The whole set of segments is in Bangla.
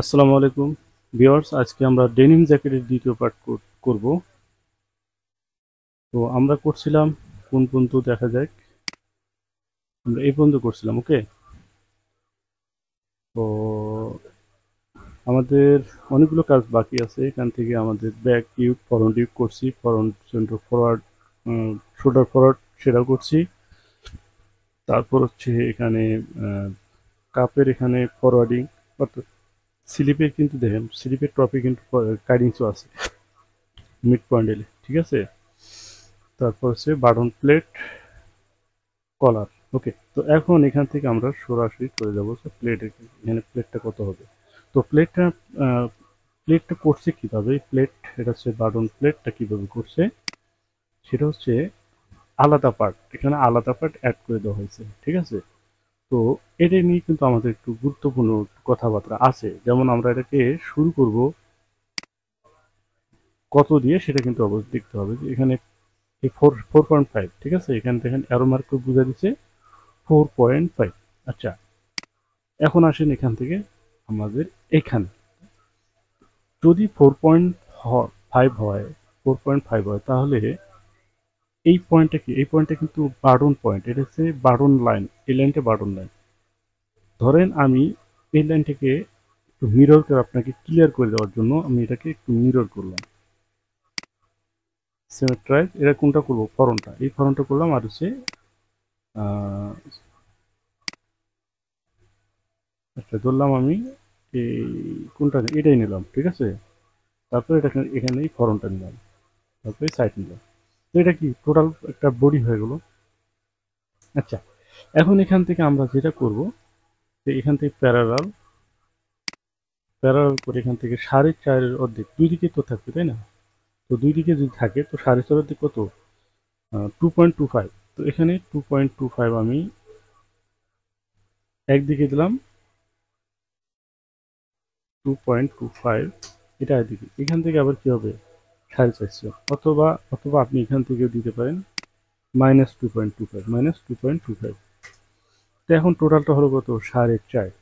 আসসালামু আলাইকুম ভিউয়ার্স, আজকে আমরা ডেনিম জ্যাকেটের দ্বিতীয় পার্ট করব। তো আমরা করছিলাম কোন পর্যন্ত দেখা যাক। আমরা এই পর্যন্ত করছিলাম, ওকে। তো আমাদের অনেকগুলো কাজ বাকি আছে। এখান থেকে আমাদের ব্যাক ডিউক, ফরন্ট ডিউক করছি, ফরন্ট সেন্টার ফরওয়ার্ড, শোল্ডার ফরওয়ার্ড সেটাও করছি। তারপর হচ্ছে এখানে কাপের এখানে ফরওয়ার্ডিং, অর্থাৎ স্লিপের কিন্তু দেখেন স্লিপের টপে কিন্তু কাইডিংসও আছে মিড পয়েন্টে, ঠিক আছে। তারপর হচ্ছে বাটন প্লেট, কলার, ওকে। তো এখন এখান থেকে আমরা সরাসরি চলে যাবো প্লেট। এখানে প্লেটটা কত হবে। তো প্লেটটা করছে কিভাবে, প্লেট এটা হচ্ছে বাটন প্লেটটা কিভাবে করছে সেটা হচ্ছে আলাদা পার্ট, এখানে আলাদা পার্ট অ্যাড করে দেওয়া হয়েছে, ঠিক আছে। তো এটা নিয়ে কিন্তু আমাদের একটু গুরুত্বপূর্ণ কথাবার্তা আছে। যেমন আমরা এটাকে শুরু করব কত দিয়ে, সেটা কিন্তু অবশ্যই দেখতে হবে। যে এখানে এই 4.5, ঠিক আছে। এখানে দেখেন অ্যারো মার্ক বুঝা দিচ্ছে 4.5। আচ্ছা, এখন আসেন এখান থেকে আমাদের এখানে যদি 4.5 হয়, 4.5 হয়, তাহলে এই পয়েন্টটা কি, এই পয়েন্টটা কিন্তু বাটন পয়েন্ট, এটা হচ্ছে বাটন লাইন। এই লাইনটা বাটন লাইন। ধরেন আমি এই লাইনটাকে একটু মিরর করে আপনাকে ক্লিয়ার করে দেওয়ার জন্য আমি এটাকে একটু মিরর করলাম, সিমেট্রাইজ। এটা কোনটা করবো, ফরনটা, এই ফরনটা করলাম। আর হচ্ছে আচ্ছা, ধরলাম আমি এই কোনটা, এটাই নিলাম, ঠিক আছে। তারপর এটা এখানে এই ফরনটা নিলাম, তারপরে সাইড নিলাম। তো এটা কি টোটাল একটা বডি হয়ে গেল। আচ্ছা, এখন এখান থেকে আমরা যেটা করব, যে এখান থেকে প্যারালাল প্যারালাল করে এখান থেকে 4.5-এর অর্ধেক, দুই দিকে তো থাকবে, তাই না। তো দুই দিকে যদি থাকে তো 4.5 অর্ধেক কত, 2.25। তো এখানে 2.25 আমি একদিকে দিলাম, 2.25 এটা একদিকে। এখান থেকে আবার কি হবে, 4.5, অথবা অথবা আপনি এখান থেকেও দিতে পারেন -2.25, -2.25। তো এখন টোটালটা হলো কত, 4.5।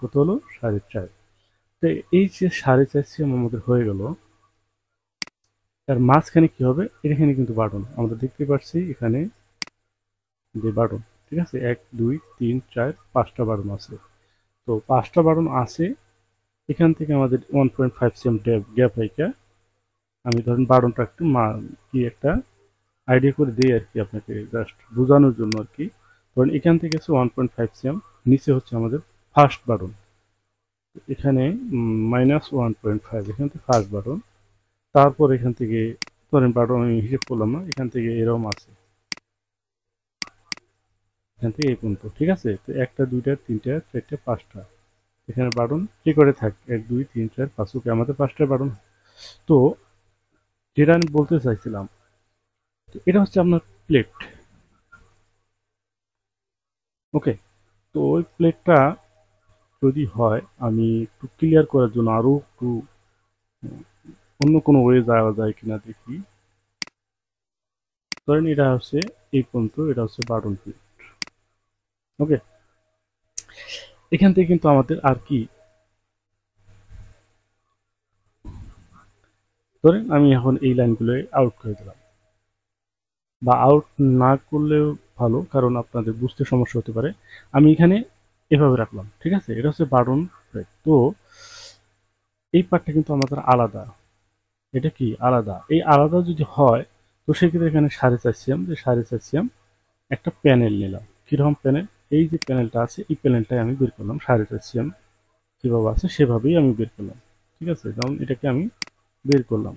কত হলো, 4.5। তো এই যে 4.5 সিএম আমাদের হয়ে গেল, তার মাঝখানে কি হবে, এখানে কিন্তু বাটন আমরা দেখতে পাচ্ছি, এখানে যে বাটন, ঠিক আছে, 1 2 3 4 5টা বাটন আছে। তো 5টা বাটন আছে। এখান থেকে আমাদের 1.5 সিএম গ্যাপ রেখে আমি ধরেন বাটনটা একটু কি একটা আইডিয়া করে দিই আর কি, আপনাকে জাস্ট বোঝানোর জন্য আর কি। ধরেন এখান থেকে হচ্ছে 1.5 সিএম, নিচে হচ্ছে আমাদের ফার্স্ট বাটন, এখানে -1.5, এখান থেকে ফার্স্ট বাটন। তারপর এখান থেকে ধরেন বাটন আমি হিসেব করলাম না, এখান থেকে এরকম আছে, এখান থেকে এই পর্যন্ত, ঠিক আছে। তো একটা দুইটা তিনটা চারটা পাঁচটা এখানে বাটন কি করে থাকে, 1 2 3 4 5, ওকে, আমাদের 5টা বাটন। তো যেটা আমি বলতে চাইছিলাম, তো এটা হচ্ছে আপনার প্লেট, ওকে। তো ওই প্লেটটা যদি হয়, আমি একটু ক্লিয়ার করার জন্য আরো একটু অন্য কোনো ওয়ে যাওয়া যায় কিনা দেখি। ধরেন এটা হচ্ছে এই পর্যন্ত, এটা হচ্ছে বাটন প্লেট, ওকে। এখান থেকে কিন্তু আমাদের আর কি, ধরেন আমি এখন এই লাইনগুলো আউট করে দিলাম, বা আউট না করলেও ভালো, কারণ আপনাদের বুঝতে সমস্যা হতে পারে। আমি এখানে এভাবে রাখলাম, ঠিক আছে। এটা হচ্ছে বাটন প্লেট। তো এই পার্টটা কিন্তু আমাদের আলাদা, এটা কি আলাদা। এই আলাদা যদি হয়, তো সেক্ষেত্রে এখানে 4.5 সিএম, যে 4.5 সিএম একটা প্যানেল নিলাম। কিরকম প্যানেল, এই যে প্যানেলটা আছে, এই প্যানেলটাই আমি বের করলাম, 4.5 সিএম যেভাবে আছে সেভাবেই আমি বের করলাম, ঠিক আছে। যেমন এটাকে আমি বের করলাম,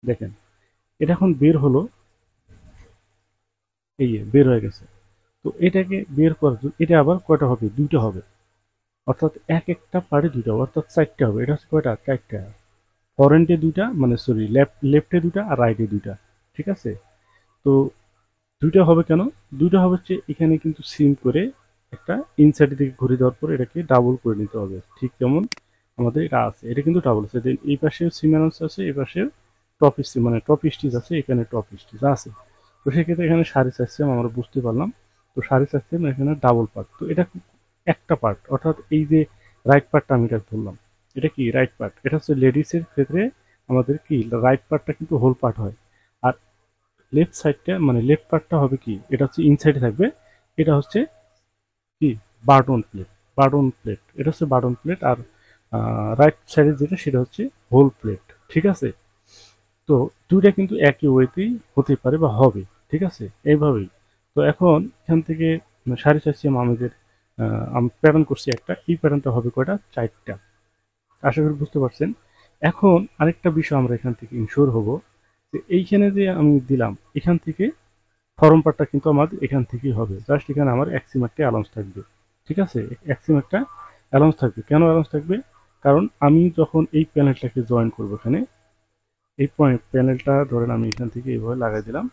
দেখেন এটা এখন বের হলো, এই যে বের হয়ে গেছে। তো এটাকে বের করার জন্য এটা আবার কয়টা হবে, দুইটা হবে, অর্থাৎ এক একটা পার্টে দুইটা, অর্থাৎ 4টা হবে। এটা হচ্ছে কয়টা, 4টা। ফরেন্টে দুইটা, মানে সরি, লেফটে দুইটা আর রাইটে দুইটা, ঠিক আছে। তো দুইটা হবে কেন, দুইটা হবে হচ্ছে এখানে কিন্তু সিম করে একটা ইনসাইডের দিকে ঘুরে দেওয়ার পর এটাকে ডাবল করে নিতে হবে, ঠিক যেমন আমাদের এটা আছে, এটা কিন্তু ডাবল আছে। দেন এই পাশে সিমেন্স আছে, এই পাশে টপ স্টিচ, মানে টপ স্টিচ আছে, এখানে টপ স্টিচ আছে। তো সেক্ষেত্রে এখানে 4.5 সিএম আমরা বুঝতে পারলাম। তো 4.5 সিএম এখানে ডাবল পার্ট, তো এটা একটা পার্ট, অর্থাৎ এই যে রাইট পার্টটা আমি এটা ধরলাম। এটা কি রাইট পার্ট, এটা হচ্ছে লেডিসের ক্ষেত্রে আমাদের কি রাইট পার্টটা কিন্তু হোল পার্ট হয়। আর লেফট সাইডটা মানে লেফট পার্টটা হবে কি, এটা হচ্ছে ইনসাইডে থাকবে, এটা হচ্ছে কি বাটন প্লেট। বাটন প্লেট, এটা হচ্ছে বাটন প্লেট। আর রাইট সাইডে যেটা সেটা হচ্ছে হোল প্লেট। ঠিক আছে, তো দুইটা কিন্তু একই ওয়েতেই হতে পারে বা হবে। ঠিক আছে, এইভাবেই। তো এখন এখান থেকে 4.5 cm আমাদের আমি প্যাটার্ন করছি একটা, এই প্যাটার্নটা হবে কয়টা, 4টা। আশা করি বুঝতে পারছেন। এখন আরেকটা বিষয় আমরা এখান থেকে ইনশিওর হব যে এইখানে যে আমি দিলাম এখান থেকে ফরম পার্টটা কিন্তু আমাদের এখান থেকেই হবে। জাস্ট এখানে আমার এক্সিম একটা অ্যালাউন্স থাকবে। ঠিক আছে, এক্সিম একটা অ্যালাউন্স থাকবে। কেন অ্যালাউন্স থাকবে, কারণ আমি যখন এই প্যানেলটাকে জয়েন করবো এখানে, এই পয়েন্ট প্যানেলটা ধরেন আমি এখান থেকে এইভাবে লাগাই দিলাম,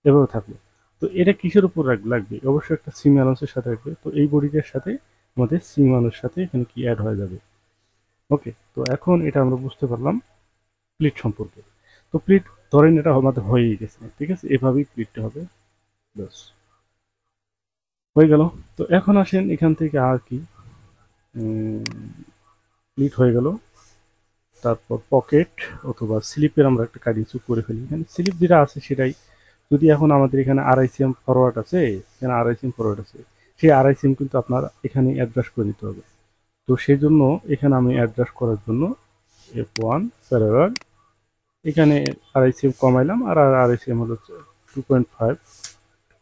এভাবে থাকলো। তো এটা কিসের উপর লাগবে, অবশ্যই একটা সিম অ্যালাউন্সের সাথে রাখবে। তো এই বডিটার সাথে আমাদের সিম অ্যালাউন্সের সাথে এখানে কি অ্যাড হয়ে যাবে। ওকে, তো এখন এটা আমরা বুঝতে পারলাম প্লিট সম্পর্কে। তো প্লিট ধরেন এটা আমাদের হয়েই গেছে। ঠিক আছে, এভাবেই প্লিটটা হবে। ব্যাস হয়ে গেল। তো এখন আসেন এখান থেকে আর কি, প্লিট হয়ে গেল। তারপর পকেট অথবা স্লিপের আমরা একটা কাজ ইস্যু করে ফেলি। এখানে স্লিপ যেটা আছে সেটাই, যদি এখন আমাদের এখানে 2.5 cm ফরওয়ার্ড আছে, এখানে 2.5 cm ফরওয়ার্ড আছে, সেই 2.5 cm কিন্তু আপনার এখানে অ্যাডজাস্ট করে নিতে হবে। তো সেই জন্য এখানে আমি অ্যাডজাস্ট করার জন্য F1 প্যারালাল, এখানে 2.5 cm কমাইলাম, আর 2.5 cm হলো 2.5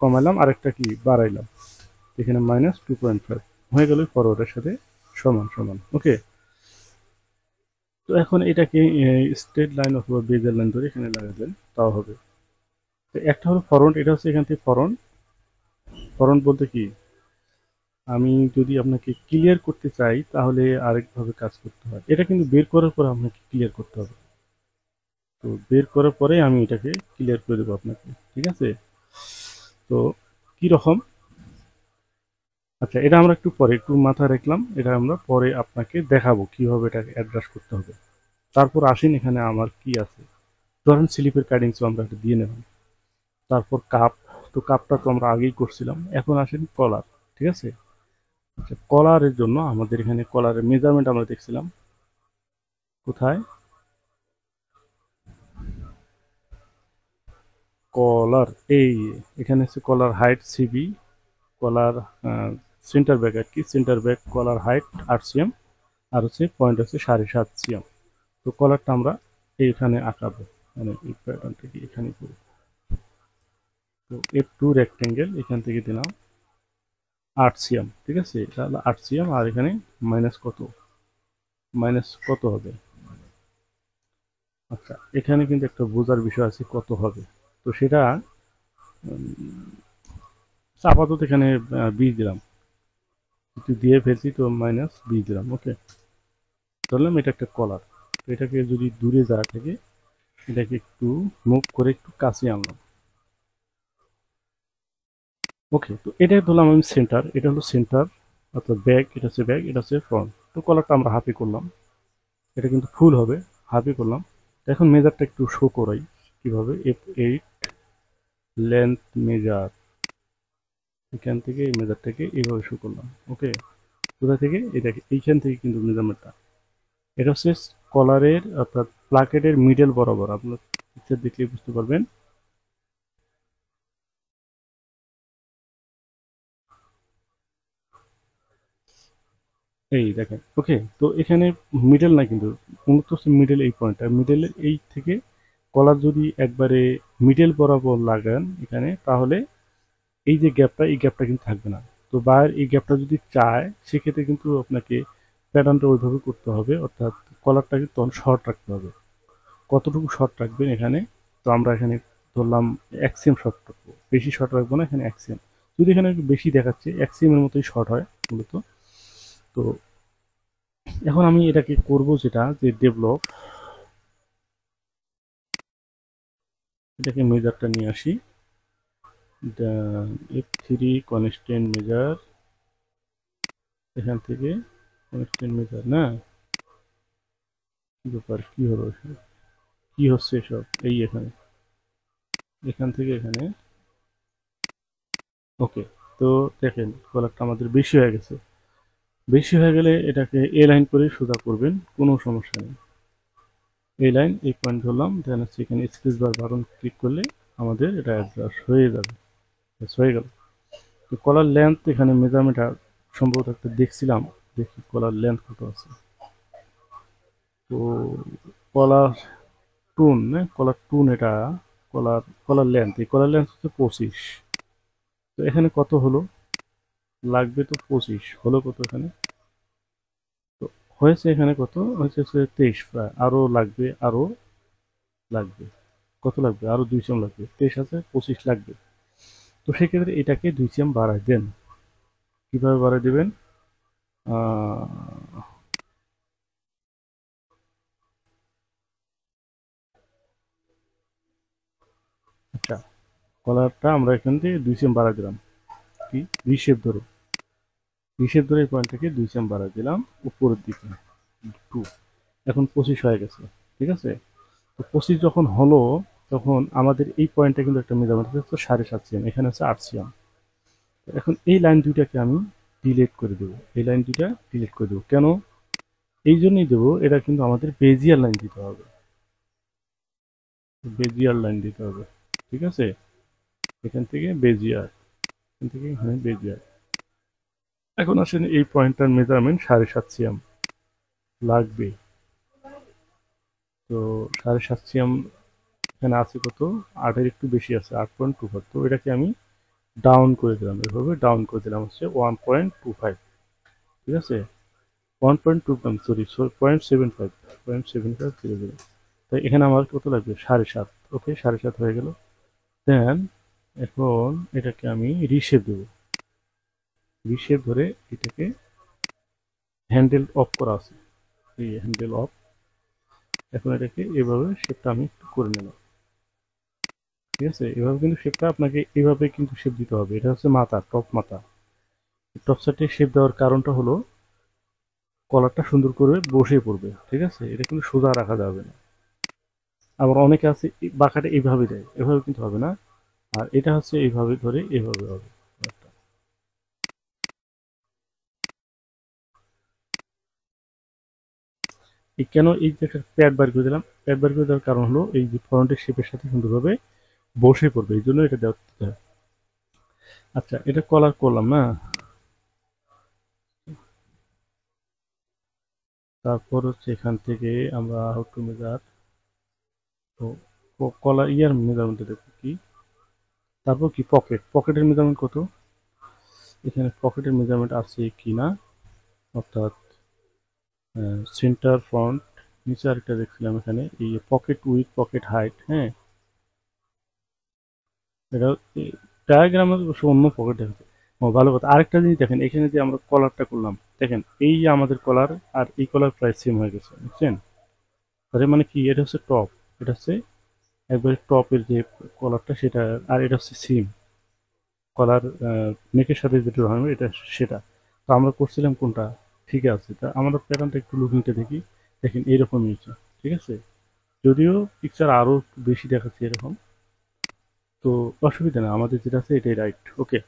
কমাইলাম, আরেকটা কি বাড়াইলাম, এখানে -2.5 হয়ে গেল ফরওয়ার্ডের সাথে সমান সমান। ওকে, তো এখন এটাকে স্ট্রেট লাইন অথবা বেজের লাইন ধরে এখানে লাগাবেন, তাও হবে। তো একটা হলো ফরন্ট, এটা হচ্ছে এখান থেকে ফরন্ট। ফরন্ট বলতে কি, আমি যদি আপনাকে ক্লিয়ার করতে চাই তাহলে আরেকভাবে কাজ করতে হয়। এটা কিন্তু বের করার পর আপনাকে ক্লিয়ার করতে হবে। তো বের করার পরে আমি এটাকে ক্লিয়ার করে দেবো আপনাকে। ঠিক আছে, তো কি রকম, আচ্ছা এটা আমরা একটু পরে একটু মাথায় রাখলাম, এটা আমরা পরে আপনাকে দেখাবো কিভাবে এটাকে অ্যাডজাস্ট করতে হবে। তারপর আসেন এখানে আমার কি আছে, ধরেন স্লিপের কাটিংস আমরা একটা দিয়ে নেব। তারপর কাপ, তো কাপটা তো আমরা আগেই করছিলাম। এখন আসেন কলার। ঠিক আছে, আচ্ছা কলারের জন্য আমাদের এখানে কলারের মেজারমেন্ট আমরা দেখছিলাম কোথায়, কলার এই এখানে হচ্ছে কলার হাইট সিবি, কলার সেন্টার ব্যাক আর কি, সেন্টার ব্যাক কলার হাইট 8 cm, আর হচ্ছে পয়েন্ট হচ্ছে 7.5 cm। তো কলারটা আমরা এইখানে আঁকাবো, মানে এই প্যাটার্নটাকে এখানে করবো। তো F2 রেক্টেঙ্গেল এখান থেকে দিলাম 8 cm। ঠিক আছে, এটা হলো 8 cm, আর এখানে মাইনাস কত, মাইনাস কত হবে, আচ্ছা এখানে কিন্তু একটা বোঝার বিষয় আছে কত হবে। তো সেটা আপাতত এখানে 20 দিলাম, একটু দিয়ে ফেলছি তো -20 দিলাম। ওকে, ধরলাম এটা একটা কলার। তো এটাকে যদি দূরে যাওয়া থেকে এটাকে একটু মুভ করে একটু কাছে আনলাম। ওকে, তো এটা ধরলাম আমি সেন্টার, এটা হলো সেন্টার অর্থাৎ ব্যাক, এটা হচ্ছে ব্যাক, এটা হচ্ছে ফ্রন্ট। তো কলারটা আমরা হাফে করলাম, এটা কিন্তু ফুল হবে, হাফে করলাম। এখন মেজারটা একটু শো করাই কিভাবে, F8 লেন্থ মেজার, এখান থেকে এই মেজারটাকে এইভাবে শো করলাম। ওকে, কোথা থেকে, এটাকে এইখান থেকে কিন্তু মেজারমেন্টটা, এটা হচ্ছে কলারের অর্থাৎ প্লাকেটের মিডল বরাবর। আপনার পিকচার দেখলে বুঝতে পারবেন। এই দেখেন। ওকে, তো এখানে মিডল না কিন্তু, মূলত হচ্ছে মিডল এই পয়েন্টটা, মিডলের এই থেকে কলার যদি একবারে মিডল বরাবর লাগান এখানে, তাহলে এই যে গ্যাপটা, এই গ্যাপটা কিন্তু থাকবে না। তো বাইরের এই গ্যাপটা যদি চায় সেক্ষেত্রে কিন্তু আপনাকে প্যাটার্নটা ওইভাবে করতে হবে, অর্থাৎ কলারটাকে তখন শর্ট রাখতে হবে। কতটুকু শর্ট রাখবেন এখানে, তো আমরা এখানে ধরলাম 1 cm শর্ট রাখবো, বেশি শর্ট রাখবো না, এখানে 1 cm। যদি এখানে একটু বেশি দেখাচ্ছে 1 cm এর মতোই শর্ট হয় মূলত। তো এখন আমি এটাকে করব যেটা যে ডেভেলপ, এটাকে মেজারটা নিয়ে আসি, F3 কনস্ট্যান্ট মেজার, এখান থেকে কনস্ট্যান্ট মেজার না, কি ব্যাপার, কি হলো, কি হচ্ছে সব, এই এখানে, এখান থেকে এখানে। ওকে, তো দেখেন কলারটা আমাদের বেশি হয়ে গেছে। বেশি হয়ে গেলে এটাকে এ লাইন করে সোজা করবেন, কোনো সমস্যা নেই। এই লাইন এই পয়েন্ট ধরলাম, দেন হচ্ছে এখানে স্পেস বার বাটন ক্লিক করলে আমাদের এটা অ্যাডজাস্ট হয়ে যাবে। হয়ে গেল। তো কলার লেন্থ এখানে মেজারমেন্ট সম্ভবত একটা দেখছিলাম, দেখি কলার লেন্থ কত আছে। তো কলার টুন, কলার টুন, এটা কলার লেন্থ, এই কলার লেন্থ হচ্ছে 25। তো এখানে কত হলো, লাগবে তো 25, হলো কত এখানে, তো হয়েছে এখানে কত হয়েছে 23, প্রায় আরো লাগবে, আরো লাগবে, কত লাগবে, আরো 2 সিএম লাগবে, 23 আছে, 25 লাগবে। তো সেক্ষেত্রে এটাকে 2 সিএম বাড়ায় দেন। কিভাবে বাড়ায় দেবেন, আচ্ছা, কলারটা আমরা এখান থেকে 2 সিএম বাড়ায় দিলাম, কি রিশেপ ধরে এই পয়েন্টটাকে 2 সিএম বাড়ায় দিলাম উপরের দিকে 2। এখন 25 হয়ে গেছে, ঠিক আছে। তো 25 যখন হলো, তখন আমাদের এই পয়েন্টটা কিন্তু একটা মেজারমেন্ট হচ্ছে 7.5 সিএম, এখানে হচ্ছে 8 সিএম। এখন এই লাইন দুইটাকে আমি ডিলিট করে দেবো, এই লাইন দুইটা ডিলিট করে দেবো। কেন, এই জন্যই দেবো, এটা কিন্তু আমাদের বেজিয়ার লাইন দিতে হবে, বেজিয়ার লাইন দিতে হবে, ঠিক আছে। এখান থেকে বেজিয়ার, এখান থেকে এখানে বেজিয়ার। এখন আসেন এই পয়েন্টটার মেজারমেন্ট 7.5 সিএম লাগবে। তো 7.5 সিএম এখানে আছে কত, 8-এর একটু বেশি আছে, 8.25। তো এটাকে আমি ডাউন করে দিলাম, এভাবে ডাউন করে দিলাম হচ্ছে 1.25, ঠিক আছে। 1.2, সরি 0.75, 0.75 ধীরে ধীরে। তাই এখানে আমার কত লাগবে, 7.5। ওকে, 7.5 হয়ে গেল। দেন এখন এটাকে আমি রিশেপ দেবো, রিশেপ ধরে এটাকে হ্যান্ডেল অফ করা আছে, এই হ্যান্ডেল অফ। এখন এটাকে এভাবে শেপটা আমি একটু করে নিলাম, ঠিক আছে। এভাবে কিন্তু শেপটা আপনাকে এভাবে কিন্তু শেপ দিতে হবে। এটা হচ্ছে মাথা, টপ মাথা। টপ সাইডে শেপ দেওয়ার কারণটা হলো কলারটা সুন্দর করে বসে পড়বে, ঠিক আছে। এটা কিন্তু সোজা রাখা যাবে না। আবার অনেকে আছে বাঁকাটা এইভাবে দেয়, এভাবে কিন্তু হবে না। আর এটা হচ্ছে এইভাবে ধরে এভাবে হবে। এই কেন এই যে একটা প্যাড বার করে দিলাম, প্যাড বার করে দেওয়ার কারণ হলো এই যে ফ্রন্টের শেপের সাথে সুন্দরভাবে বসে পড়বে, এই জন্য এটা দেওয়া দিতে হয়। আচ্ছা, এটা কলার করলাম না, তারপর হচ্ছে এখান থেকে আমরা হাউ টু মেজার, তো কলার ইয়ার মেজারমেন্টটা দেখো কি, তারপর কি পকেটের মেজারমেন্ট কত, এখানে পকেটের মেজারমেন্ট আছে কি না, অর্থাৎ সেন্টার ফ্রন্ট, নিচে আরেকটা দেখছিলাম এখানে, এই পকেট উইথ পকেট হাইট, হ্যাঁ, এটা ডায়াগ্রামে অন্য পকেট দেখতে। ও ভালো কথা, আরেকটা জিনিস দেখেন, এখানে যে আমরা কলারটা করলাম, দেখেন এই যে আমাদের কলার আর এই কলার প্রায় সেম হয়ে গেছে, বুঝছেন। তাহলে মানে কি, এটা হচ্ছে টপ, এটা হচ্ছে একবারে টপের যে কলারটা সেটা, আর এটা হচ্ছে সিম কলার, নেকের সাথে যেটা হবে এটা সেটা। তো আমরা করছিলাম কোনটা, ঠিক আছে। তা আমরা প্যাটার্নটা একটু লুকিংটা দেখি, দেখেন এইরকমই হচ্ছে, ঠিক আছে। যদিও পিকচার আরো বেশি দেখাচ্ছে এরকম, তো অসুবিধা না, আমাদের যেটা আছে এটাই রাইট। ওকে,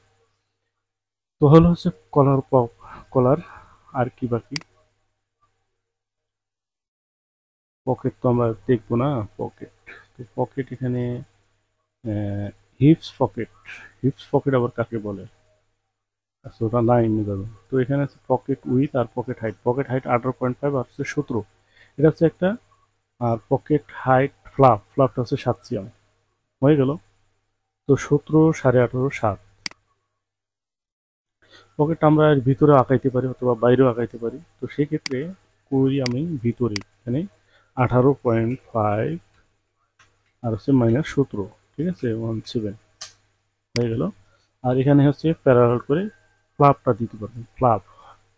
তো হলো হচ্ছে কলার কলার। আর কি বাকি, পকেট তো আমরা দেখবো না, পকেট, তো পকেট এখানে হিপস পকেট, হিপস পকেট আবার কাকে বলে, আচ্ছা ওটা লাইন যাবে। তো এখানে আছে পকেট উইথ আর পকেট হাইট 18.5 আর হচ্ছে 17, এটা হচ্ছে একটা। আর পকেট হাইট ফ্লাপটা হচ্ছে 7 সিএম, হয়ে গেল। তো 17, 18.5, 7। পকেটটা আমরা এর ভিতরে আঁকাইতে পারি অথবা বাইরেও আঁকাইতে পারি, তো সেক্ষেত্রে করি আমি ভিতরে, এখানে 18.5 আর হচ্ছে -17, ঠিক আছে, 17 হয়ে গেল। আর এখানে হচ্ছে প্যারালাল করে ফ্লাপটা দিতে পারবেন,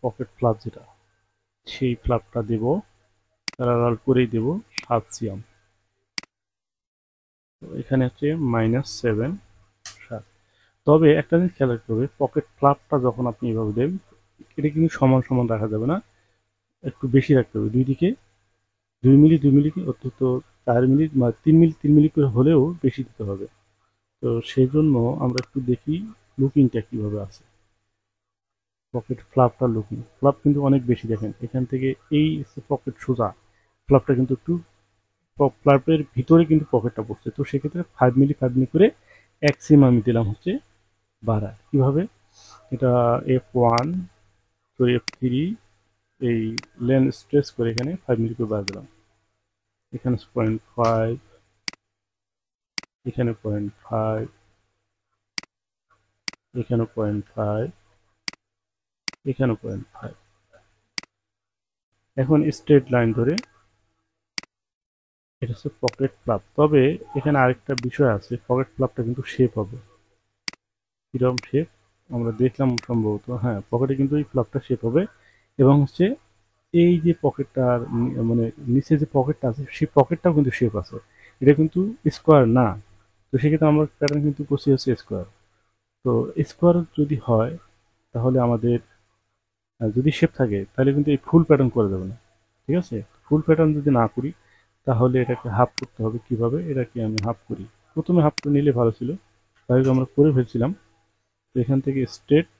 পকেট ফ্লাপ যেটা, সেই ফ্লাপটা দেব, প্যারালাল করেই দেব 7 সিএম। তো এখানে হচ্ছে -7, 7। তবে একটা জিনিস খেয়াল রাখতে হবে, পকেট ফ্লাপটা যখন আপনি এভাবে দেবেন, এটা কিন্তু সমান সমান রাখা যাবে না, একটু বেশি রাখতে হবে, দুই দিকে 2 মিলি 2 মিলি অন্তত 4 মিলি বা 3 মিলি 3 মিলি করে হলেও বেশি দিতে হবে। তো সেই জন্য আমরা একটু দেখি লুকিংটা কিভাবে আছে। পকেট ফ্লাপটা লুকিং, ফ্লাপ কিন্তু অনেক বেশি। দেখেন এখান থেকে এই পকেট সোজা, ফ্লাপটা কিন্তু একটু ফ্লাপের ভিতরে কিন্তু পকেটটা পড়ছে। তো সেক্ষেত্রে 5 মিলি করে এক সিম আমি দিলাম হচ্ছে বাড়া। কিভাবে? এটা F1 তো F3 এই লেন স্ট্রেস করে এখানে 5 মিলি করে বাড়া দিলাম। এখানে 0.5, এখানে 0.5, এখানে 0.5, এখানে 0.5। এখন স্ট্রেট লাইন ধরে এটা হচ্ছে পকেট ফ্লাপ। তবে এখানে আরেকটা বিষয় আছে, পকেট ফ্লাপটা কিন্তু শেপ হবে। কিরকম শেপ আমরা দেখলাম সম্ভবত, হ্যাঁ পকেটে কিন্তু এই ফ্লাপটা শেপ হবে। এবং হচ্ছে এই যে পকেটটার মানে নিচে যে পকেটটা আছে সেই পকেটটাও কিন্তু শেপ আছে। এটা কিন্তু স্কোয়ার না। তো সেক্ষেত্রে আমরা প্যাটার্ন কিন্তু করছি হচ্ছে স্কোয়ার। তো স্কোয়ার যদি হয় তাহলে আমাদের যদি শেপ থাকে তাহলে কিন্তু এই ফুল প্যাটার্ন করা যাবে না। ঠিক আছে, ফুল প্যাটার্ন যদি না করি তাহলে এটাকে হাফ করতে হবে। কিভাবে এটাকে আমি হাফ করি? প্রথমে হাফ করে নিলে ভালো ছিল, তাই আমরা করে ফেলছিলাম। তো এখান থেকে স্ট্রেট,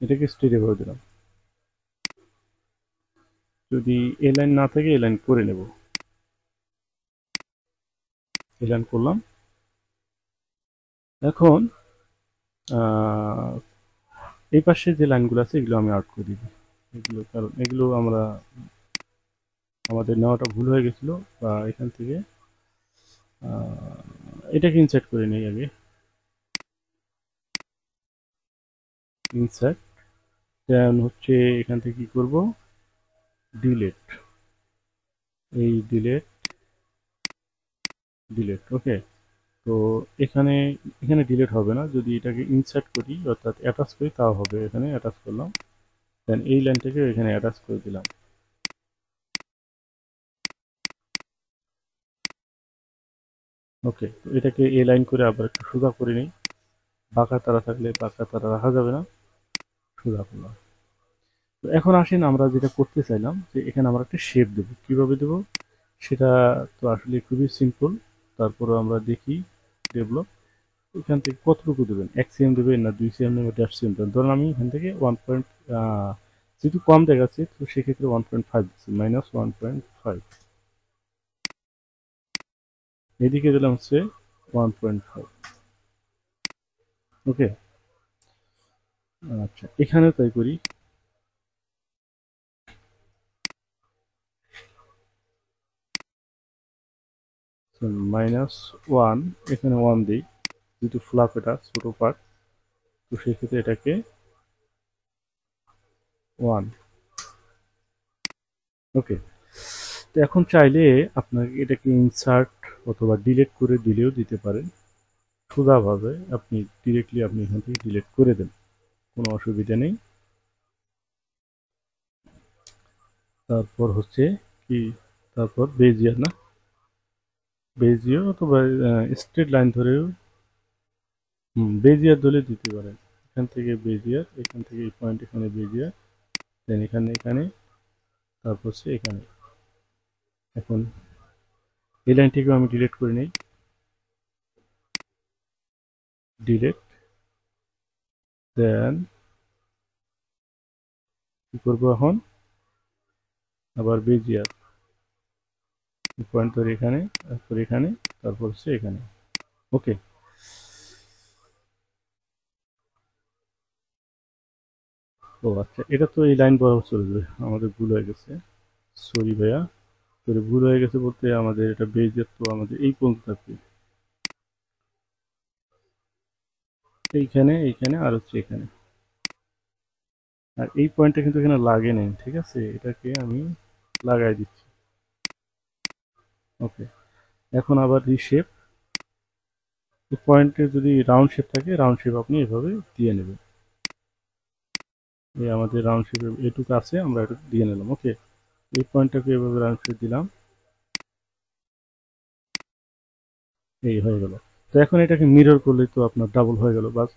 এটাকে স্ট্রেটে করে দিলাম। যদি এ লাইন না থাকে এ লাইন করে নেব, এ লাইন করলাম। এখন এই পাশে যে লাইনগুলো আছে এগুলো আমি আউট করে দিব। এগুলো কারণ এগুলো আমরা আমাদের নেওয়াটা ভুল হয়ে গেছিলো। বা এখান থেকে এটাকে ইনসার্ট করে নেই আগে, ইনসার্ট। দেন হচ্ছে এখান থেকে কি করব, ডিলেট, এই ডিলেট, ডিলেট। ওকে, তো এখানে এখানে ডিলেট হবে না, যদি এটাকে ইনসার্ট করি অর্থাৎ অ্যাটাচ করি তাও হবে। এখানে অ্যাটাচ করলাম, দেন এই লাইনটাকে এখানে অ্যাটাচ করে দিলাম। ওকে, তো এটাকে এ লাইন করে আবার একটু সোজা করে নিই। বাঁকা তারা থাকলে বাঁকা তারা রাখা যাবে না, সোজা করলাম। তো এখন আসেন আমরা যেটা করতে চাইলাম যে এখানে আমরা একটা শেপ দেবো। কিভাবে দেবো সেটা তো আসলে খুবই সিম্পল। তারপরে আমরা দেখি ডেভেলপ এখান থেকে কতটুকু দেবেন, 1 cm দেবেন না 2 cm নেবেন 1.5 cm দেবেন। ধরুন আমি এখান থেকে যেহেতু কম দেখাচ্ছে তো সেক্ষেত্রে 1.5 দিচ্ছি, -1.5। এদিকে দিলাম হচ্ছে 1.5। ওকে, আচ্ছা এখানেও তাই করি। -1, এখানে 1 দিই, যেহেতু ফ্লাপ এটা ছোটো পার্ট, তো সেক্ষেত্রে এটাকে 1। ওকে, তো এখন চাইলে আপনাকে এটাকে ইনসার্ট অথবা ডিলিট করে দিলেও দিতে পারেন। সোজাভাবে আপনি ডিরেক্টলি আপনি এখান থেকে ডিলিট করে দেন, কোনো অসুবিধা নেই। তারপর হচ্ছে কি, তারপর বেজিয়ার না, বেজিও অথবা স্ট্রেট লাইন ধরেও বেজিয়ার ধরে দিতে পারেন। এখান থেকে বেজিয়ার, এখান থেকে এই পয়েন্ট এখানে বেজিয়ার, দেন এখানে এখানে, তারপর হচ্ছে এখানে। এখন এই লাইনটিকেও আমি ডিলিট করে নিই, ডিলিট। দেন কি করবো এখন, আবার বেজিয়ার পয়েন্ট ধরে এখানে, তারপর এখানে, তারপর হচ্ছে এখানে। ওকে, ও আচ্ছা, এটা তো এই লাইন বরাবর চলে যাবে, আমাদের ভুল হয়ে গেছে। সরি ভাইয়া, তোর ভুল হয়ে গেছে বলতে আমাদের এটা বেজিয়ার তো আমাদের এই পর্যন্ত থাকবে, এইখানে এইখানে আর হচ্ছে এখানে। আর এই পয়েন্টটা কিন্তু এখানে লাগে নেই, ঠিক আছে, এটাকে আমি লাগাই দিচ্ছি। ওকে, এখন আবার রিশেপ। এই পয়েন্টে যদি রাউন্ড শেপ থাকে রাউন্ড শেপ আপনি এভাবে দিয়ে নেবেন। এই আমাদের রাউন্ড শেপ এটুকু আছে, আমরা এটুকু দিয়ে নিলাম। ওকে, এই পয়েন্টটাকে এভাবে রাউন্ড শেপ দিলাম, এই হয়ে গেল। তো এখন এটাকে মিরর করলে তো আপনার ডাবল হয়ে গেল। বাস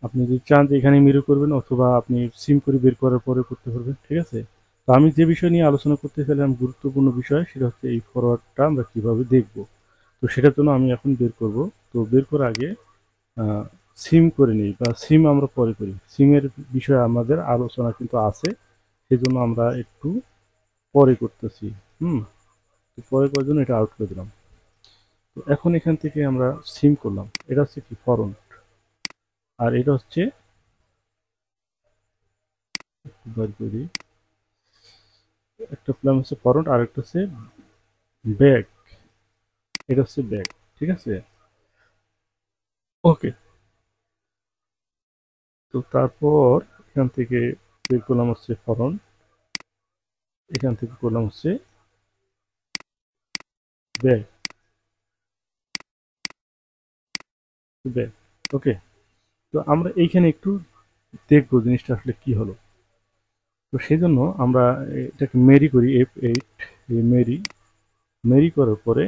আপনি যদি চান যে এখানে মিরর করবেন অথবা আপনি সিম করে বের করার পরে করতে পারবেন, ঠিক আছে। তো আমি যে বিষয় নিয়ে আলোচনা করতে চাইলাম গুরুত্বপূর্ণ বিষয়, সেটা হচ্ছে এই ফরওয়ার্ডটা আমরা কিভাবে দেখব। তো সেটার জন্য আমি এখন বের করব। তো বের করার আগে সিম করে নিই, বা সিম আমরা পরে করি। সিমের বিষয়ে আমাদের আলোচনা কিন্তু আছে, সেজন্য আমরা একটু পরে করতেছি। হুম, তো পরে করার জন্য এটা আউট করে দিলাম। তো এখন এখান থেকে আমরা সিম করলাম, এটা হচ্ছে কি ফরন্ট, আর এটা হচ্ছে বার করি, একটা প্ল্যান হচ্ছে ফরন্ট আর একটা হচ্ছে ব্যাক, এটা হচ্ছে ব্যাক। ঠিক আছে, ওকে। তো তারপর এখান থেকে বের করলাম হচ্ছে ফরন্ট, এখান থেকে করলাম হচ্ছে ব্যাক, ব্যাক। ওকে, তো আমরা এইখানে একটু দেখবো জিনিসটা আসলে কি হলো। তো সেই জন্য আমরা এটাকে মেরি করি, F8, এই মেরি, মেরি করার পরে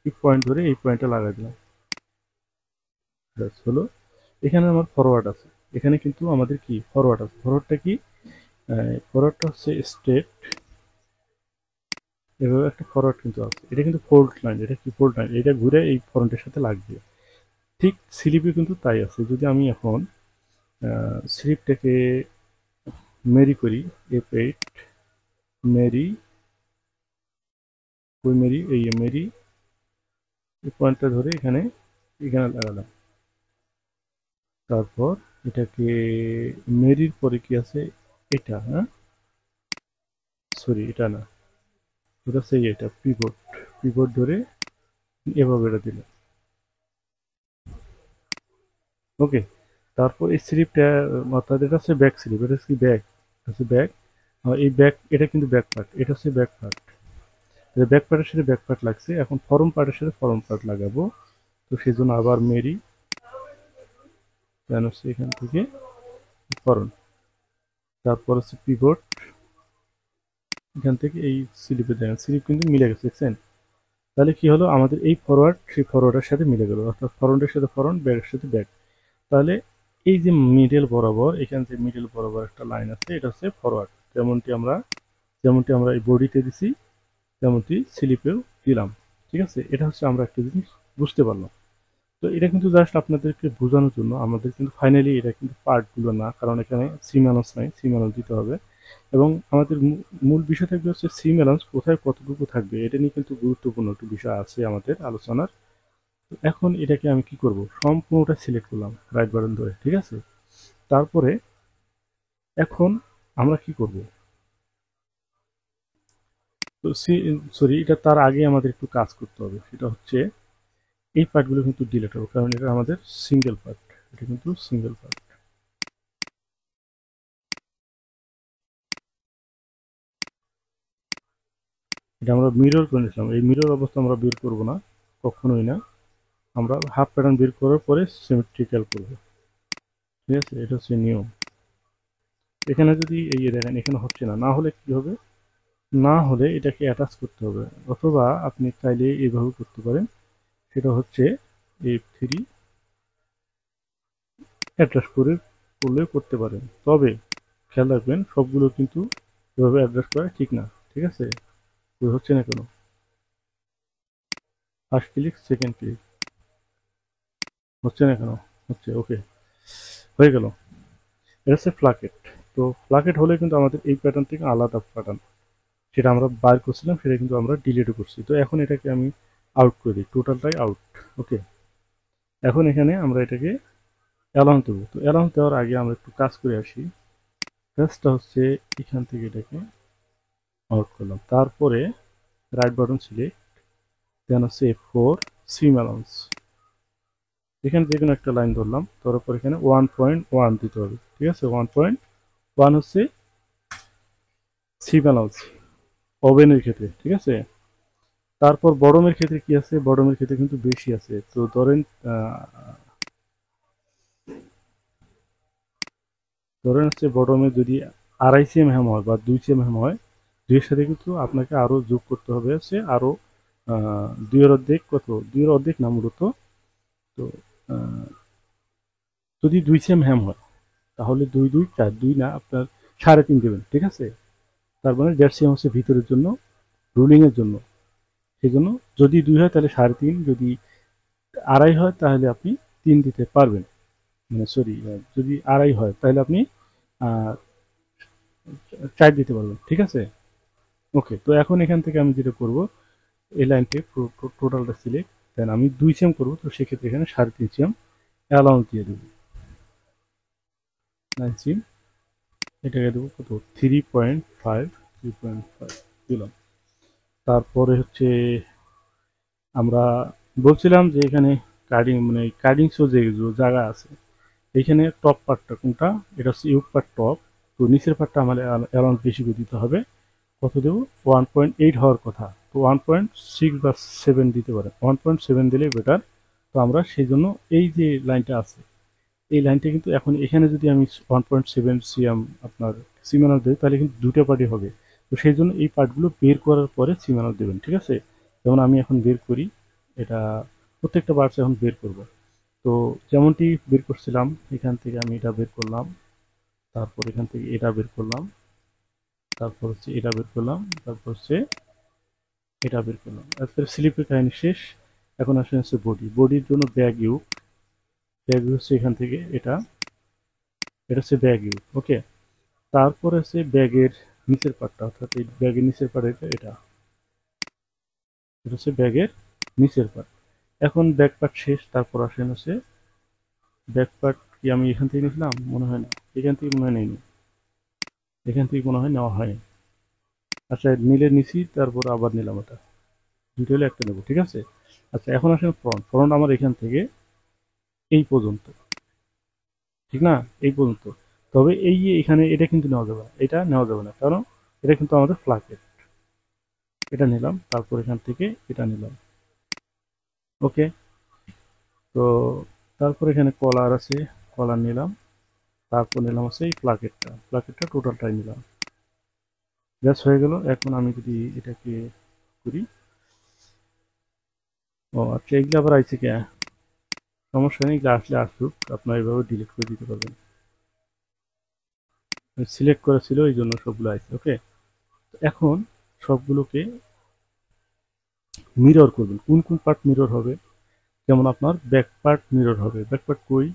এই পয়েন্ট ধরে এই পয়েন্টটা লাগাই দিলাম, ব্যাস হলো। এখানে আমার ফরওয়ার্ড আছে, এখানে কিন্তু আমাদের কি ফরওয়ার্ড আছে। ফরওয়ার্ডটা কি, ফরওয়ার্ডটা হচ্ছে স্ট্রেট, এভাবে একটা ফরওয়ার্ড কিন্তু আছে। এটা কিন্তু ফোল্ড লাইন, এটা কি ফোল্ড লাইন, এটা ঘুরে এই ফরন্টের সাথে লাগবে। ঠিক স্লিপে কিন্তু তাই আছে। যদি আমি এখন স্লিপটাকে মেরি করি, F8 মেরি, ওই মেরি, এই মেরি, এই পয়েন্টটা ধরে এখানে এখানে লাগালাম। তারপর এটাকে মেরির পরে কি আছে, এটা, হ্যাঁ সরি এটা না, ওটা সেই এটা পিভট, পিভট ধরে এভাবে এটা দিল। ওকে, তারপর এই স্লিপটা, অর্থাৎ এটা হচ্ছে ব্যাক স্লিপ, এটা হচ্ছে ব্যাক, হচ্ছে ব্যাক। এই ব্যাক, এটা কিন্তু ব্যাক পার্ট, এটা হচ্ছে ব্যাক পার্ট। ব্যাক পার্টের সাথে ব্যাক পার্ট লাগছে, এখন ফরম পার্টের সাথে ফরম পার্ট লাগাবো। তো সেই জন্য আবার মেরি, দেন হচ্ছে এখান থেকে ফরম, তারপর হচ্ছে পিভট, এখান থেকে এই স্লিপে দেখেন স্লিপ কিন্তু মিলে গেছে, দেখছেন। তাহলে কি হলো, আমাদের এই ফরওয়ার্ড সেই ফরওয়ার্ডের সাথে মিলে গেল, অর্থাৎ ফরন্টের সাথে ফরন্ট, ব্যাকের সাথে ব্যাক। তাহলে এই যে মিডল বরাবর, এখান থেকে মিডল বরাবর একটা লাইন আছে, এটা হচ্ছে ফরওয়ার্ড। যেমনটি আমরা এই বডিতে দিছি, তেমনটি স্লিপেও দিলাম। ঠিক আছে, এটা হচ্ছে আমরা একটা জিনিস বুঝতে পারলাম। তো এটা কিন্তু জাস্ট আপনাদেরকে বোঝানোর জন্য, আমাদের কিন্তু ফাইনালি এটা কিন্তু পার্টগুলো না, কারণ এখানে সিম অ্যালাউন্স নাই, সিম অ্যালাউন্স দিতে হবে। এবং আমাদের মূল বিষয় থাকবে হচ্ছে সিম অ্যালাউন্স কোথায় কতটুকু থাকবে, এটা নিয়ে কিন্তু গুরুত্বপূর্ণ একটু বিষয় আছে আমাদের আলোচনার। তো এখন এটাকে আমি কি করব, সম্পূর্ণটা সিলেক্ট করলাম রাইট বাটন ধরে। ঠিক আছে, তারপরে এখন আমরা কি করব, তো সরি, এটা তার আগে আমাদের একটু কাজ করতে হবে। সেটা হচ্ছে এই পার্টগুলো কিন্তু ডিলিট হবে, কারণ এটা আমাদের সিঙ্গেল পার্ট, এটা কিন্তু সিঙ্গেল পার্ট। এটা আমরা মিরর করে নিয়েছিলাম, এই মিরর অবস্থা আমরা বের করব না, কখনোই না। আমরা হাফ প্যাটার্ন বের করার পরে সিমেট্রিক্যাল করব। ঠিক আছে, এটা হচ্ছে নিয়ম। এখানে যদি এই যে দেখেন এখানে হচ্ছে না, না হলে কি হবে, না হলে এটাকে অ্যাটাচ করতে হবে, অথবা আপনি চাইলে এইভাবে করতে পারেন। সেটা হচ্ছে F3 অ্যাড্রেস করে করলেও করতে পারেন, তবে খেয়াল রাখবেন সবগুলো কিন্তু এভাবে অ্যাড্রেস করা ঠিক না। ঠিক আছে, হচ্ছে না কেন, ফার্স্ট ক্লিক সেকেন্ড ক্লিক হচ্ছে না কেন, হচ্ছে, ওকে, হয়ে গেল। এটা হচ্ছে ফ্লাকেট। তো ফ্লাকেট হলে কিন্তু আমাদের এই প্যাটার্ন থেকে আলাদা প্যাটার্ন, সেটা আমরা বার করছিলাম, সেটা কিন্তু আমরা ডিলিটও করছি। তো এখন এটাকে আমি আউট করে দিই, টোটালটাই আউট। ওকে, এখন এখানে আমরা এটাকে অ্যালাউন্স দেবো। তো অ্যালাউন্স দেওয়ার আগে আমরা একটু কাজ করে আসি। কাজটা হচ্ছে এখান থেকে এটাকে আউট করলাম, তারপরে রাইট বাটন সিলেক্ট, দেন হচ্ছে F4 সিম অ্যালাউন্স, এখানে যে কোনো একটা লাইন ধরলাম, তারপর এখানে 1.1 দিতে হবে। ঠিক আছে, 1.1 হচ্ছে সিম অ্যালাউন্স ওভেনের ক্ষেত্রে। ঠিক আছে, তারপর বডমের ক্ষেত্রে কি আছে, বডমের ক্ষেত্রে কিন্তু বেশি আছে। তো ধরেন হচ্ছে বডমে যদি 2.5 cm হয় বা 2 cm হয়, 2-এর সাথে কিন্তু আপনাকে আরও যোগ করতে হবে হচ্ছে আরও 2-এর অর্ধেক, কত 2-এর অর্ধেক না মূলত। তো আহ, যদি 2 cm হয় তাহলে 2 2 4, 2 না আপনার 3.5 দেবেন। ঠিক আছে, তার মানে 1.5 cm হচ্ছে ভিতরের জন্য, রুলিংয়ের জন্য। সেই জন্য যদি 2 হয় তাহলে 3.5, যদি 2.5 হয় তাহলে আপনি 3 দিতে পারবেন। মানে সরি, যদি আড়াই হয় তাহলে আপনি 4 দিতে পারবেন, ঠিক আছে। ওকে, তো এখন এখান থেকে আমি যেটা করব, এই লাইনটি টোটালটা সিলেক্ট, দেন আমি 2 সেম করবো, তো সেক্ষেত্রে এখানে 3.5 সেম অ্যালাউন্স দিয়ে দেবো। 9 সেম, এটাকে দেবো কত, 3.5, 3.5 দিলাম। তারপরে হচ্ছে আমরা বলছিলাম যে এখানে কার্ডিং মানে কার্ডিং শো যে জায়গা আছে, এখানে টপ পার্টটা কোনটা, এটা হচ্ছে ইউক পার্ট টপ, তো নিচের পার্টটা আমাদের অ্যালাউন্স বেশি করে দিতে হবে। কত দেবো, 1.8 হওয়ার কথা, তো 1.6 বা 7 দিতে পারে, 1.7 দিলে বেটার। তো আমরা সেই জন্য এই যে লাইনটা আছে, এই লাইনটা কিন্তু এখন এখানে যদি আমি 1.7 সিএম আপনার সিমানার দিই, তাহলে কিন্তু দুটো পার্টি হবে। তো সেই জন্য এই পার্টগুলো বের করার পরে সিমানার দেবেন, ঠিক আছে। যেমন আমি এখন বের করি, এটা প্রত্যেকটা পার্টস এখন বের করব। তো যেমনটি বের করছিলাম, এখান থেকে আমি এটা বের করলাম, তারপর এখান থেকে এটা বের করলাম, তারপর হচ্ছে এটা বের করলাম, তারপর হচ্ছে এটা বের করলাম, তারপরে স্লিপের কাহিনী শেষ। এখন আসলে হচ্ছে বডি, বডির জন্য ব্যাগ ইউ, ব্যাগ ইউ হচ্ছে এখান থেকে এটা, এটা হচ্ছে ব্যাগ ইউ, ওকে। তারপরে হচ্ছে ব্যাগের নিচের পার্টটা, অর্থাৎ এই ব্যাগের নিচের পার্ট, এটা এটা এটা হচ্ছে ব্যাগের নিচের পার্ট। এখন ব্যাক পার্ট শেষ, তারপর আসেন হচ্ছে ব্যাক পার্ট। কি আমি এখান থেকে নিয়েছিলাম, মনে হয় না, এখান থেকে মনে হয় নেইনি, এখান থেকে মনে হয় নেওয়া হয়নি। আচ্ছা, নিলে নিছি, তারপর আবার নিলাম, এটা দুটো হলে একটা নেবো, ঠিক আছে। আচ্ছা, এখন আসেন ফ্রন্ট, ফ্রন্ট আমার এখান থেকে এই পর্যন্ত, ঠিক না, এই পর্যন্ত। তবে এই যে এখানে এটা কিন্তু নেওয়া যাবে না, এটা নেওয়া যাবে না, কারণ এটা কিন্তু আমাদের ফ্ল্যাগের। এটা নিলাম, তারপর এখান থেকে এটা নিলাম, ওকে। তো তারপর এখানে কলার আছে, কলার নিলাম, তারপর নিলাম হচ্ছে এই প্লাকেটটা, প্লাকেটটা টোটালটাই নিলাম, ব্যাস হয়ে গেল। এখন আমি যদি এটাকে করি, ও আচ্ছা, এগুলো আবার আইছে কে, সমস্যা নেই, এগুলো আসলে আসুক, আপনার এইভাবে ডিলিট করে দিতে পারবেন। সিলেক্ট করা ছিল এই জন্য সবগুলো আইছে, ওকে। এখন সবগুলোকে মিরর করবেন, কোন কোন পার্ট মিরর হবে। যেমন আপনার ব্যাক পার্ট মিরর হবে, ব্যাক পার্ট কই,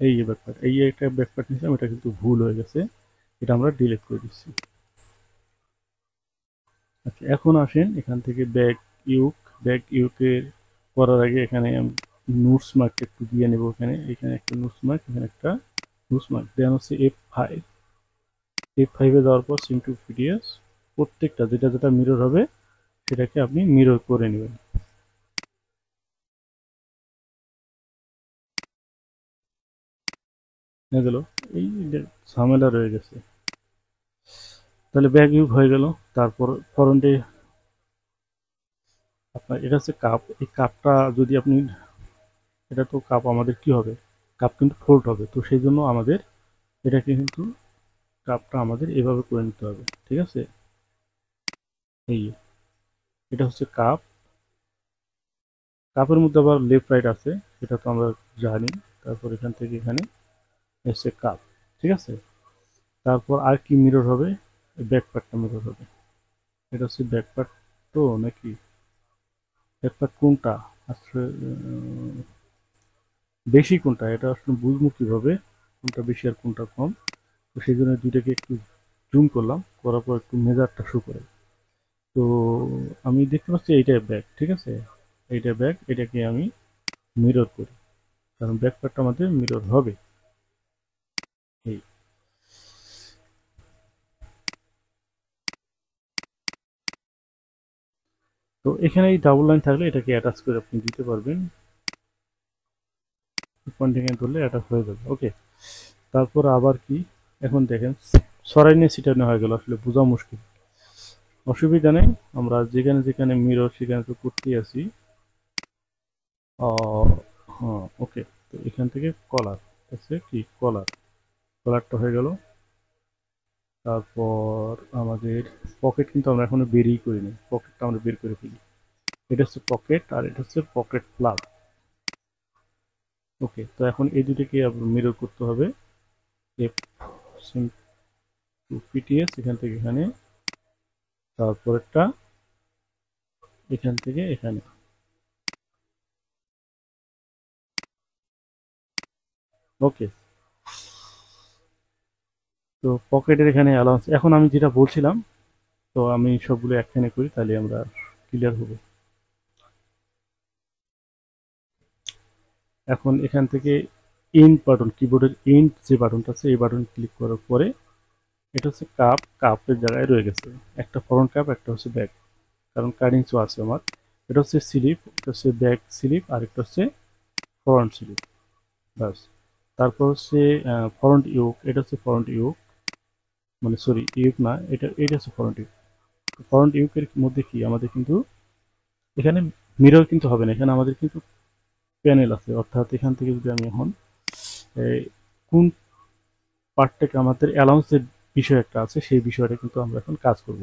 এই যে ব্যাক পার্ট, এই একটা ব্যাক পার্ট নিয়েছিলাম, এটা কিন্তু ভুল হয়ে গেছে, এটা আমরা ডিলিট করে দিচ্ছি। আচ্ছা, এখন আসেন এখান থেকে ব্যাক ইউক, ব্যাক ইউকের করার আগে এখানে নোটস মার্ক একটু দিয়ে নেব, এখানে এখানে একটা নোটস মার্ক, এখানে একটা নোটস মার্ক, দেন হচ্ছে F5, F5-এ যাওয়ার পর সিম টু পিডিএস, প্রত্যেকটা যেটা যেটা মিরর হবে সেটাকে আপনি মিরর করে নেবেন। হয়ে গেল, এই যে ঝামেলা রয়ে গেছে, তাহলে ব্যাক ইউক হয়ে গেল। তারপর ফরন্টে আপনার এটা হচ্ছে কাপ, এই কাপটা যদি আপনি, এটা তো কাপ আমাদের কি হবে, কাপ কিন্তু ফোল্ড হবে, তো সেই জন্য আমাদের এটাকে কিন্তু কাপটা আমাদের এভাবে করে নিতে হবে, ঠিক আছে। এই এটা হচ্ছে কাপ, কাপের মধ্যে আবার লেফট রাইট আছে, সেটা তো আমরা জানি। তারপর এখান থেকে এখানে এসে কাপ, ঠিক আছে। তারপর আর কি মিরর হবে, ব্যাক পার্টটা মিরর হবে, এটা হচ্ছে ব্যাক পার্ট, তো নাকি ব্যাক পার্ট কোনটা আসলে বেশি, কোনটা এটা আসলে বুঝবো কিভাবে, কোনটা বেশি আর কোনটা কম। তো সেই জন্য দুইটাকে একটু জুম করলাম, করার পর একটু মেজারটা শো করে। তো আমি দেখতে পাচ্ছি এইটা ব্যাক, ঠিক আছে, এইটা ব্যাক, এটাকে আমি মিরর করি, কারণ ব্যাক পার্টটা আমাদের মিরর হবে। এই তো এখানে এই ডাবল লাইন থাকলে এটাকে অ্যাটাচ করে আপনি দিতে পারবেন, পয়েন্টিং এ ধরলে অ্যাটাচ হয়ে যাবে, ওকে। তারপর আবার কি, এখন দেখেন সরাই নিয়ে সিটানো হয়ে গেল, আসলে বোঝা মুশকিল, অসুবিধা নেই, আমরা যেখানে যেখানে মিরর সেখানে তো করতেই আছি। হ্যাঁ, ওকে। তো এখান থেকে কলার আছে কি, কলার, কলারটা হয়ে গেল। তারপর আমাদের পকেট কিন্তু আমরা এখনো বেরই করিনি, পকেটটা আমরা বের করে ফেলি, এটা হচ্ছে পকেট আর এটা হচ্ছে পকেট প্লাগ, ওকে। তো এখন এই দুটোকে মিরর করতে হবে, এফ সিম টু পিটিএস, এখান থেকে এখানে, তারপরেরটা এখান থেকে এখানে, ওকে, তো পকেটের এখানে অ্যালাউন্স, এখন আমি যেটা বলছিলাম, তো আমি সবগুলো একখানে করি তাহলে আমরা ক্লিয়ার হবো। এখন এখান থেকে ইন্ট বাটন, কিবোর্ডের ইন্ট যে বাটনটা আছে এই বাটন ক্লিক করার পরে এটা হচ্ছে কাপ, কাপের জায়গায় রয়ে গেছে একটা ফ্রন্ট কাপ, একটা হচ্ছে ব্যাক, কারণ কার্ডিং চো আছে আমার। এটা হচ্ছে স্লিপ, এটা হচ্ছে ব্যাক স্লিপ, আর একটা হচ্ছে ফ্রন্ট স্লিপ, বাস। তারপর হচ্ছে ফ্রন্ট ইউক, এটা হচ্ছে ফ্রন্ট ইউক, মানে সরি ইউক না, এটা হচ্ছে ফ্রন্ট ইউক। ফ্রন্ট ইউকের মধ্যে কি আমাদের কিন্তু এখানে মিরর কিন্তু হবে না, এখানে আমাদের কিন্তু প্যানেল আছে, অর্থাৎ এখান থেকে যদি আমি এখন কোন পার্টটাকে আমাদের অ্যালাউন্সের বিষয় একটা আছে সেই বিষয়টা কিন্তু আমরা এখন কাজ করব।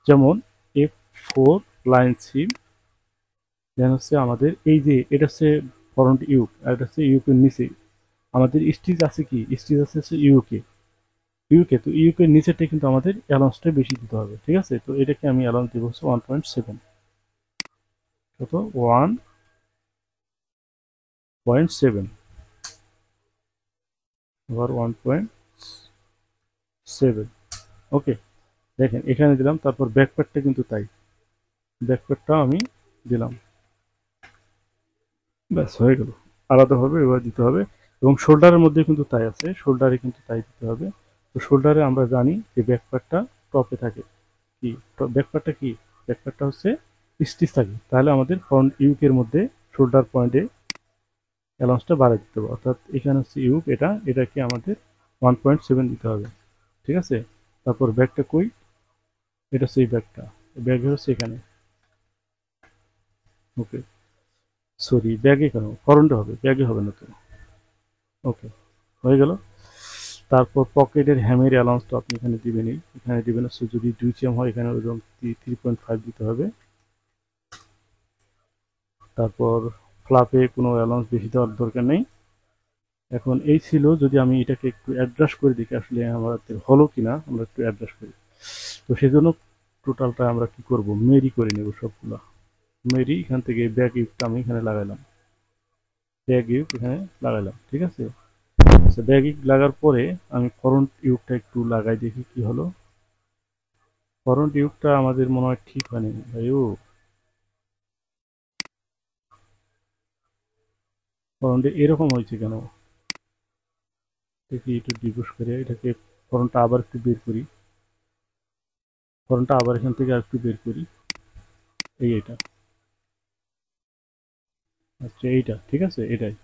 যেমন F4 লাইন সি, দেন হচ্ছে আমাদের এই যে এটা হচ্ছে ফ্রন্ট ইউক, আর এটা হচ্ছে ইউকের নিচে আমাদের স্টিচ আছে, কি স্টিচ আছে হচ্ছে ইউকে, ইউকে, তো ইউকের নিচেরটা কিন্তু আমাদের অ্যালাউন্সটা বেশি দিতে হবে, ঠিক আছে। তো এটাকে আমি অ্যালাউন্স দেবো হচ্ছে 1.7, কত 1.7, আবার 1.7, ওকে। দেখেন এখানে দিলাম, তারপর ব্যাকপ্যাকটা কিন্তু তাই, ব্যাকপ্যাকটাও আমি দিলাম, ব্যাস হয়ে গেল। আলাদাভাবে এবার দিতে হবে, এবং শোল্ডারের মধ্যে কিন্তু তাই আছে, শোল্ডারে কিন্তু তাই দিতে হবে। তো শোল্ডারে আমরা জানি যে ব্যাকপ্যাকটা টপে থাকে, কি ব্যাকপ্যাকটা কি, ব্যাকপ্যাকটা হচ্ছে স্টিচ থাকে, তাহলে আমাদের ফ্রন্ট ইউকের মধ্যে শোল্ডার পয়েন্টে অ্যালাউন্সটা বাড়ায় দিতে হবে, অর্থাৎ এখানে হচ্ছে ইউক, এটাকে আমাদের 1.7 দিতে হবে, ঠিক আছে। তারপর ব্যাকটা কই, এটা হচ্ছে এই ব্যাকটা, ব্যাগের হচ্ছে এখানে, ওকে, সরি ব্যাগে কেন, ফ্রন্টে হবে, ব্যাগে হবে না তো, ওকে, হয়ে গেল। তারপর পকেটের হ্যামের অ্যালাউন্স তো আপনি এখানে দিবেনই, এখানে দিবেন হচ্ছে যদি 2 cm হয় এখানে ওরকম 3.5 দিতে হবে। তারপর ফ্লাপে কোনো অ্যালাউন্স বেশি দেওয়ার দরকার নেই। এখন এই ছিল, যদি আমি এটাকে একটু অ্যাডজাস্ট করে দেখি আসলে আমাদের হলো কিনা, আমরা একটু অ্যাডজাস্ট করি। তো সেজন্য টোটালটা আমরা কি করব, মেরি করে নেব সবগুলো, মেরি এখান থেকে ব্যাক ইউকটা আমি এখানে লাগাইলাম, ব্যাক ইউক এখানে লাগাইলাম, ঠিক আছে। আচ্ছা ব্যাক ইউক লাগার পরে আমি ফ্রন্ট ইউকটা একটু লাগাই দেখি কি হলো। ফ্রন্ট ইউকটা আমাদের মনে হয় ঠিক হয়নি ভাইও, ফ্রন্টে এরকম হয়েছে কেন, দেখি একটু ডিপোজ করে এটাকে, ফ্রন্টটা আবার একটু বের করি, ফ্রন্টটা আবার এখান থেকে আর একটু বের করি, এটা, আচ্ছা এইটা ঠিক আছে, এটাই।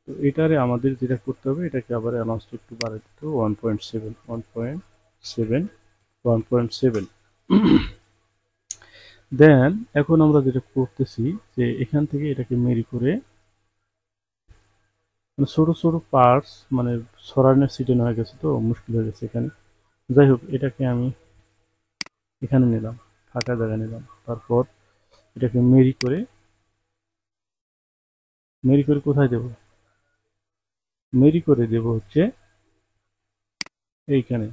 তো এটারে আমাদের যেটা করতে হবে, এটাকে আবার অ্যালাউন্সটা একটু বাড়াই দিতে হবে, 1.7, 1.7, 1.7। দেন এখন আমরা যেটা করতেছি যে এখান থেকে এটাকে মেরি করে, মানে ছোট ছোট পার্টস, মানে সরানোর সিটেন হয়ে গেছে তো মুশকিল হয়ে গেছে এখানে। যাই হোক এটাকে আমি এখানে নিলাম, ফাঁকা জায়গা নিলাম, তারপর এটাকে মেরি করে, মেরি করে কোথায় দেব, মেরি করে দেব হচ্ছে এইখানে,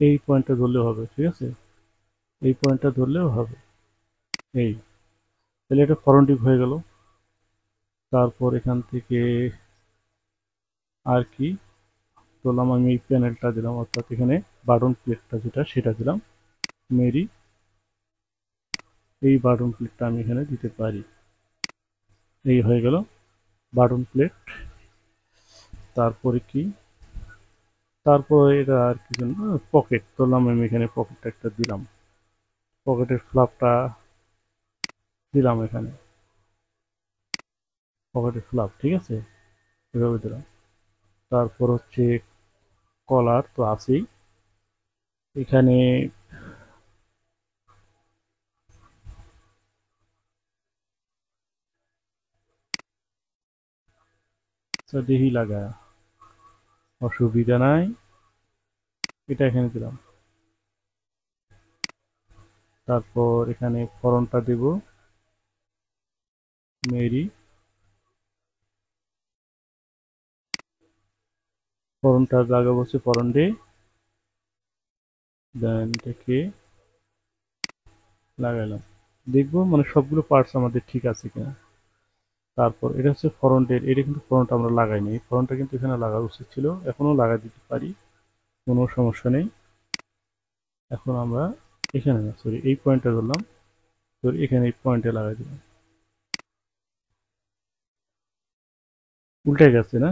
এই পয়েন্টটা ধরলেও হবে, ঠিক আছে, এই পয়েন্টটা ধরলেও হবে, এই, তাহলে এটা ফ্রন্ট ডিপ হয়ে গেল। তারপর এখান থেকে আর কি ধরলাম, আমি এই প্যানেলটা দিলাম, অর্থাৎ এখানে বাটন প্লেটটা যেটা সেটা দিলাম, মেরি, এই বাটন প্লেটটা আমি এখানে দিতে পারি, এই হয়ে গেল বাটন প্লেট। তারপরে কি, তারপর এটা আর কিছু না, পকেট ধরলাম আমি এখানে পকেটটা একটা দিলাম, পকেটের ফ্লাপটা দিলাম এখানে, পকেটের ফ্লাপ, ঠিক আছে, এভাবে দিলাম। তারপর হচ্ছে কলার তো আছেই এখানে, দেহি লাগা, অসুবিধা নাই, এটা এখানে দিলাম। তারপর এখানে ফরনটা দেব, মেরি, ফরনটা লাগাবো হচ্ছে ফরন ডে, দেন এটাকে লাগাইলাম, দেখবো মানে সবগুলো পার্টস আমাদের ঠিক আছে কিনা। তারপর এটা হচ্ছে ফ্রন্টের, এটা কিন্তু ফ্রন্ট আমরা লাগাইনি, এই ফ্রন্টটা কিন্তু এখানে লাগা উচিত ছিল, এখনো লাগাই দিতে পারি, কোনো সমস্যা নেই। এখন আমরা এখানে না, সরি এই পয়েন্টটা ধরলাম, তো এখানে এই পয়েন্টে লাগাই দিলাম। উল্টে গেছে না?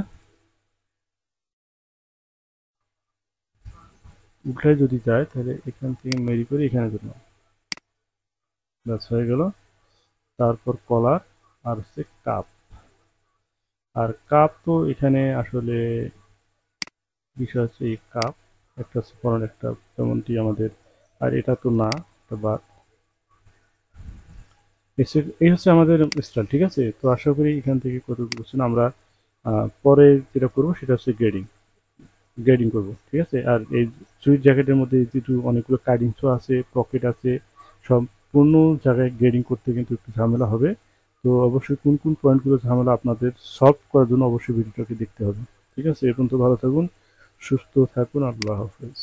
উল্টায় যদি যায় তাহলে এখান থেকে মেরি করে এখানে দিলাম, ব্যাস হয়ে গেল। তারপর কলার, আর হচ্ছে কাপ। আর কাপ তো এখানে আসলে বিষয় হচ্ছে এই কাপ, একটা হচ্ছে ফরন একটা, যেমনটি আমাদের, আর এটা তো না, বা এই হচ্ছে আমাদের স্টাইল, ঠিক আছে। তো আশা করি এখান থেকে কতগুলো বুঝছেন। আমরা পরে যেটা করবো সেটা হচ্ছে গ্রেডিং, গ্রেডিং করবো, ঠিক আছে। আর এই সুইট জ্যাকেটের মধ্যে যেহেতু অনেকগুলো কার্ডিংসও আছে, পকেট আছে, সম্পূর্ণ জায়গায় গ্রেডিং করতে কিন্তু একটু ঝামেলা হবে। তো অবশ্যই কোন কোন পয়েন্টগুলো ঝামেলা আপনাদের সলভ করার জন্য অবশ্যই ভিডিওটাকে দেখতে হবে, ঠিক আছে। এ পর্যন্ত ভালো থাকুন, সুস্থ থাকুন, আল্লাহ হাফেজ।